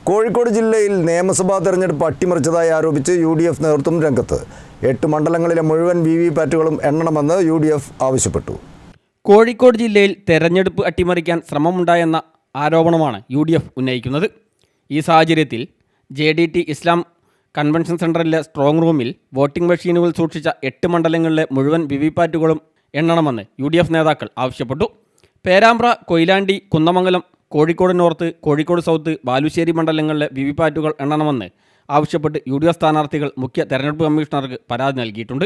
കോഴിക്കോട് ജില്ലയിൽ നിയമസഭാ തെരഞ്ഞെടുപ്പ് അട്ടിമറിച്ചതായി ആരോപിച്ച് UDF നേതൃത്വം രംഗത്ത്. 8 മണ്ഡലങ്ങളിലെ മുഴുവൻ വിവിപാറ്റുകളും എണ്ണണമെന്ന് UDF ആവശ്യപ്പെട്ടു. കോഴിക്കോട് ജില്ലയിൽ തെരഞ്ഞെടുപ്പ് അട്ടിമറിക്കാൻ ശ്രമമുണ്ടായെന്ന ആരോപണമാണ് UDF ഉന്നയിക്കുന്നത്. ഈ സാഹചര്യത്തിൽ JDT ഇസ്ലാം കൺവെൻഷൻ സെൻ്ററിലെ സ്ട്രോങ് റൂമിൽ വോട്ടിംഗ് മെഷീനുകൾ സൂക്ഷിച്ച 8 മണ്ഡലങ്ങളിലെ മുഴുവൻ വിവിപാറ്റുകളും എണ്ണണമെന്ന് UDF നേതാക്കൾ ആവശ്യപ്പെട്ടു. പേരാമ്പ്ര, കൊയിലാണ്ടി, കുന്നമംഗലം, കോഴിക്കോട് നോർത്ത്, കോഴിക്കോട് സൗത്ത്, ബാലുശ്ശേരി മണ്ഡലങ്ങളിലെ വിവിപാറ്റുകൾ എണ്ണണമെന്ന് ആവശ്യപ്പെട്ട് UDF സ്ഥാനാർത്ഥികൾ മുഖ്യ തെരഞ്ഞെടുപ്പ് കമ്മീഷണർക്ക് പരാതി നൽകിയിട്ടുണ്ട്.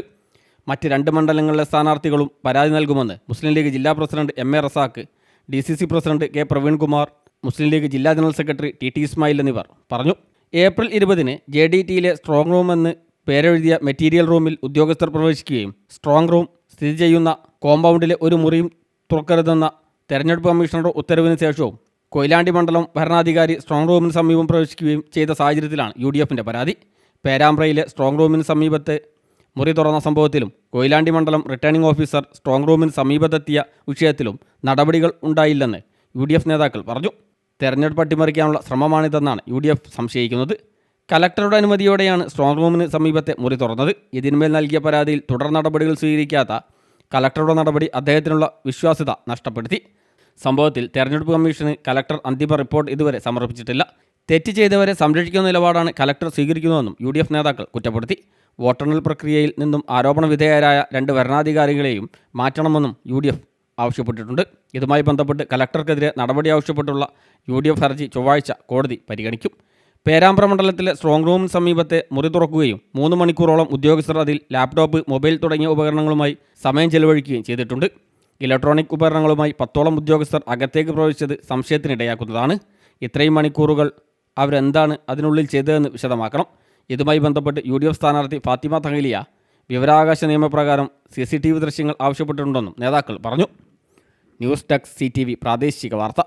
മറ്റ് 2 മണ്ഡലങ്ങളിലെ സ്ഥാനാർത്ഥികളും പരാതി നൽകുമെന്ന് മുസ്ലിം ലീഗ് ജില്ലാ president MA Razak, DCC president K പ്രവീൺകുമാർ, മുസ്ലിം ലീഗ് ജില്ലാ ജനറൽ സെക്രട്ടറി TT ഇസ്മായിൽ എന്നിവർ പറഞ്ഞു. ഏപ്രിൽ 20-ന് JDTയിലെ സ്ട്രോങ് റൂം എന്ന് പേരെഴുതിയ മെറ്റീരിയൽ റൂമിൽ ഉദ്യോഗസ്ഥർ പ്രവേശിക്കുകയും സ്ട്രോങ് റൂം സ്ഥിതി ചെയ്യുന്ന കോമ്പൗണ്ടിലെ ഒരു മുറിയും തുറക്കരുതെന്ന തെരഞ്ഞെടുപ്പ് കമ്മീഷണറുടെ ഉത്തരവിന് ശേഷവും കൊയിലാണ്ടി മണ്ഡലം ഭരണാധികാരി സ്ട്രോങ് റൂമിന് സമീപം പ്രവേശിക്കുകയും ചെയ്ത സാഹചര്യത്തിലാണ് UDFിൻ്റെ പരാതി. പേരാമ്പ്രയിലെ സ്ട്രോങ് റൂമിന് സമീപത്തെ മുറി തുറന്ന സംഭവത്തിലും കൊയിലാണ്ടി മണ്ഡലം റിട്ടേണിംഗ് ഓഫീസർ സ്ട്രോങ് റൂമിന് സമീപത്തെത്തിയ വിഷയത്തിലും നടപടികൾ ഉണ്ടായില്ലെന്ന് UDF നേതാക്കൾ പറഞ്ഞു. തെരഞ്ഞെടുപ്പ് അട്ടിമറിക്കാനുള്ള ശ്രമമാണിതെന്നാണ് UDF സംശയിക്കുന്നത്. കലക്ടറുടെ അനുമതിയോടെയാണ് സ്ട്രോങ് റൂമിന് സമീപത്തെ മുറി തുറന്നത്. ഇതിന്മേൽ നൽകിയ പരാതിയിൽ തുടർ നടപടികൾ സ്വീകരിക്കാത്ത കലക്ടറുടെ നടപടി അദ്ദേഹത്തിനുള്ള വിശ്വാസ്യത നഷ്ടപ്പെടുത്തി. സംഭവത്തിൽ തെരഞ്ഞെടുപ്പ് കമ്മീഷന് കലക്ടർ അന്തിമ റിപ്പോർട്ട് ഇതുവരെ സമർപ്പിച്ചിട്ടില്ല. തെറ്റ് ചെയ്തവരെ സംരക്ഷിക്കുന്ന നിലപാടാണ് കലക്ടർ സ്വീകരിക്കുന്നതെന്നും UDF നേതാക്കൾ കുറ്റപ്പെടുത്തി. വോട്ടെണ്ണൽ പ്രക്രിയയിൽ നിന്നും ആരോപണ വിധേയരായ 2 ഭരണാധികാരികളെയും മാറ്റണമെന്നും UDF ആവശ്യപ്പെട്ടിട്ടുണ്ട്. ഇതുമായി ബന്ധപ്പെട്ട് കലക്ടർക്കെതിരെ നടപടി ആവശ്യപ്പെട്ടുള്ള UDF ഹർജി ചൊവ്വാഴ്ച കോടതി പരിഗണിക്കും. പേരാമ്പ്ര മണ്ഡലത്തിലെ സ്ട്രോങ് റൂമിന് സമീപത്തെ മുറി തുറക്കുകയും 3 മണിക്കൂറോളം ഉദ്യോഗസ്ഥർ അതിൽ ലാപ്ടോപ്പ്, മൊബൈൽ തുടങ്ങിയ ഉപകരണങ്ങളുമായി സമയം ചെലവഴിക്കുകയും ചെയ്തിട്ടുണ്ട്. ഇലക്ട്രോണിക് ഉപകരണങ്ങളുമായി 10ഓളം ഉദ്യോഗസ്ഥർ അകത്തേക്ക് പ്രവേശിച്ചത് സംശയത്തിനിടയാക്കുന്നതാണ്. ഇത്രയും മണിക്കൂറുകൾ അവരെന്താണ് അതിനുള്ളിൽ ചെയ്തതെന്ന് വിശദമാക്കണം. ഇതുമായി ബന്ധപ്പെട്ട് UDF സ്ഥാനാർത്ഥി ഫാത്തിമ തഹലിയ വിവരാവകാശ നിയമപ്രകാരം CCTV ദൃശ്യങ്ങൾ ആവശ്യപ്പെട്ടിട്ടുണ്ടെന്നും നേതാക്കൾ പറഞ്ഞു. ന്യൂസ് ഡെസ്ക് CTV പ്രാദേശിക വാർത്ത.